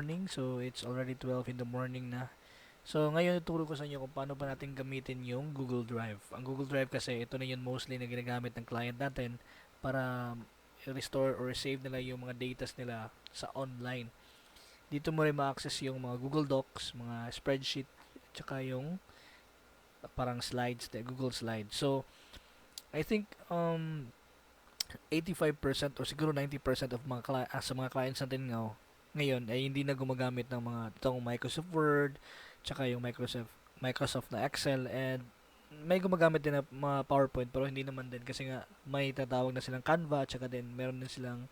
morning. So, it's already 12 in the morning na. So, ngayon ituro ko sa inyo kung paano ba natin gamitin yung Google Drive. Ang Google Drive kasi, ito na yun mostly na ginagamit ng client natin para restore or save nila yung mga datas nila sa online. Dito mo rin ma-access yung mga Google Docs, mga spreadsheet, tsaka yung parang slides, Google Slides. So, I think 85% or siguro 90% of sa mga clients natin ngayon ay hindi na gumagamit ng mga itong Microsoft Word, tsaka yung Microsoft na Excel, and may gumagamit din na mga PowerPoint pero hindi naman din kasi nga may tatawag na silang Canva, tsaka din meron din silang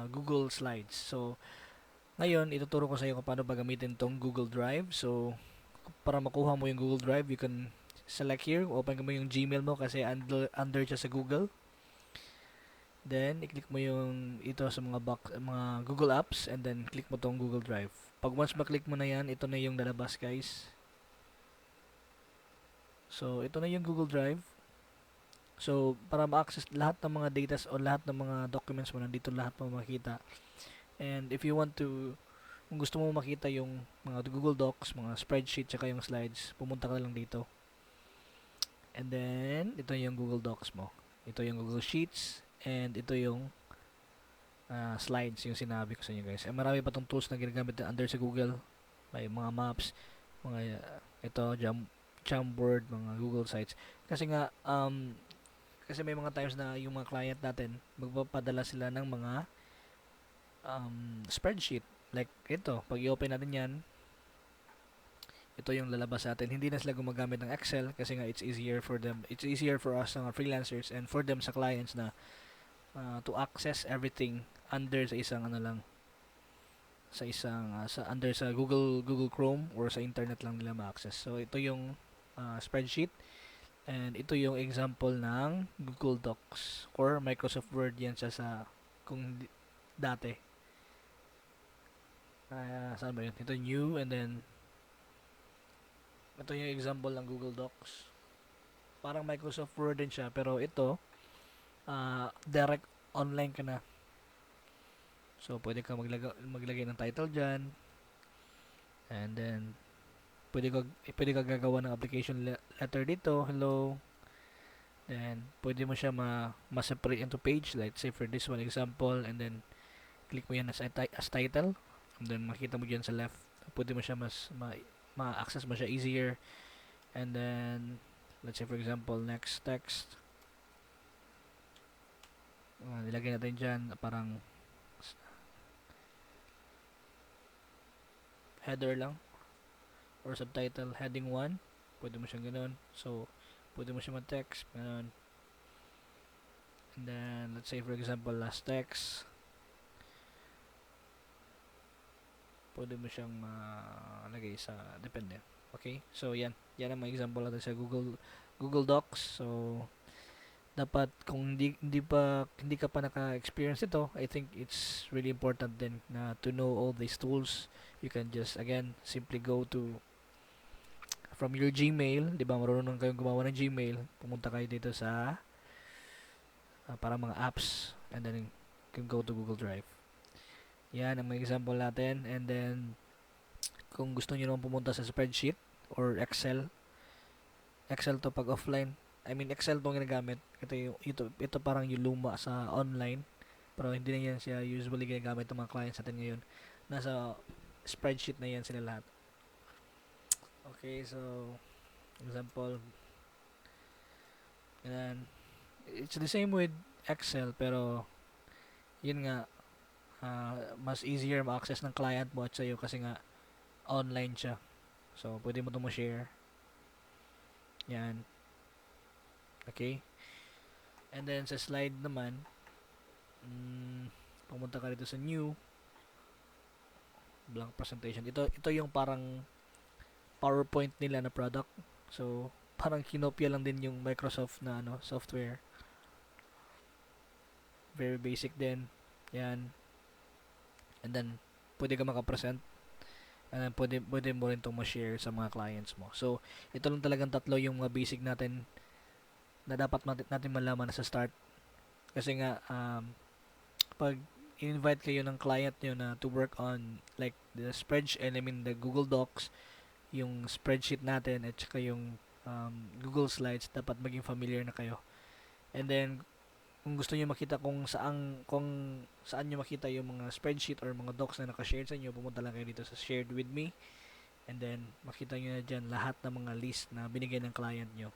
Google Slides. So, ngayon ituturo ko sa iyo kung paano ba gamitin tong Google Drive. So, para makuha mo yung Google Drive, you can select here, open mo yung Gmail mo kasi under siya sa Google. Then, i-click mo yung ito sa mga Google Apps, and then click mo tong Google Drive. Pag once ma-click mo na yan, ito na yung lalabas, guys. So, ito na yung Google Drive. So, para ma-access lahat ng mga data o lahat ng mga documents mo, nandito lahat mo makita. And if you want to, kung gusto mo makita yung mga Google Docs, mga spreadsheet, tsaka yung slides, pumunta ka lang dito. And then, ito yung Google Docs mo. Ito yung Google Sheets, and ito yung slides yung sinabi ko sa inyo, guys. Marami pa tong tools na ginagamit under sa Google. May mga maps, mga ito, Jamboard, mga Google Sites. Kasi nga, kasi may mga times na yung mga client natin, magpapadala sila ng mga spreadsheet. Like ito, pag i-open natin yan, ito yung lalabas sa atin. Hindi na sila gumagamit ng Excel kasi nga it's easier for them. It's easier for us mga freelancers and for them sa clients na to access everything under sa isang sa isang under sa Google Chrome or sa internet lang nila ma-access. So ito yung spreadsheet, and ito yung example ng Google Docs or Microsoft Word. Yan siya sa kung dati. Saan ba yun? Ito new, and then ito yung example ng Google Docs. Parang Microsoft Word din siya, pero ito direct online ka na. So, pwede ka maglagay ng title dyan. And then, pwede ka gagawa ng application letter dito. Hello. Then, pwede mo siya ma-separate into page. Like, say for this one example. And then, click mo yan as title. And then, makita mo dyan sa left. Pwede mo siya ma-access mo siya easier. And then, let's say for example, next text. Nilagay natin dyan parang header lang or subtitle, heading 1, pwede mo siyang ganoon. So, pwede mo siya mag-text, ganoon. And then, let's say for example, last text, pwede mo siyang malagay sa, depende. Okay? So, yan ang mga example natin sa Google Docs. So, dapat kung hindi ka pa naka-experience ito, I think it's really important din na to know all these tools. You can just again simply go to from your Gmail, 'di ba? Marunong kayong gumawa ng Gmail, pumunta kayo dito sa para mga apps, and then you can go to Google Drive. Yan ang mga example natin. And then kung gusto niyo naman pumunta sa spreadsheet or Excel to pag offline. I mean, Excel tong ginagamit. Ito parang yung luma sa online. Pero hindi na yan siya usually ginagamit ng mga clients natin ngayon. Nasa spreadsheet na yan sila lahat. Okay, so example. And then, it's the same with Excel, pero yun nga, mas easier ma-access ng client mo at sa'yo kasi nga online siya. So, pwede mo ito ma-share. Yan. Okay? And then, sa slide naman, pumunta ka dito sa new, blank presentation. Ito yung parang PowerPoint nila na product. So, parang kinopya lang din yung Microsoft na software. Very basic din. Yan. And then, pwede ka makapresent. And then, pwede mo rin itong ma-share sa mga clients mo. So, ito lang talagang tatlo yung mga basic natin na dapat natin malaman sa start. Kasi nga, pag invite kayo ng client nyo na to work on like the spreadsheet, I mean the Google Docs, yung spreadsheet natin at saka yung Google Slides, dapat maging familiar na kayo. And then kung gusto niyo makita kung saan niyo makita yung mga spreadsheet or mga docs na naka-share sa inyo, pumunta lang kayo dito sa shared with me, and then makita niyo na diyan lahat ng mga list na binigay ng client niyo.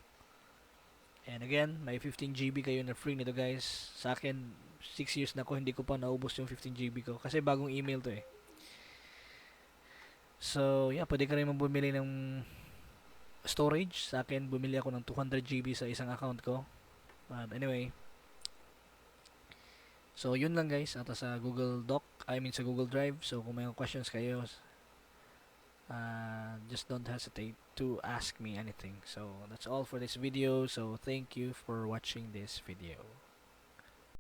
And again, may 15 GB kayo na free nito guys. Sa akin, 6 years na ako, hindi ko pa naubos yung 15 GB ko. Kasi bagong email to eh. So, yeah, pwede ka rin bumili ng storage. Sa akin, bumili ako ng 200 GB sa isang account ko. But anyway, so yun lang guys, ata sa Google Doc, I mean sa Google Drive. So kung may questions kayo, just don't hesitate to ask me anything. So that's all for this video. So thank you for watching this video.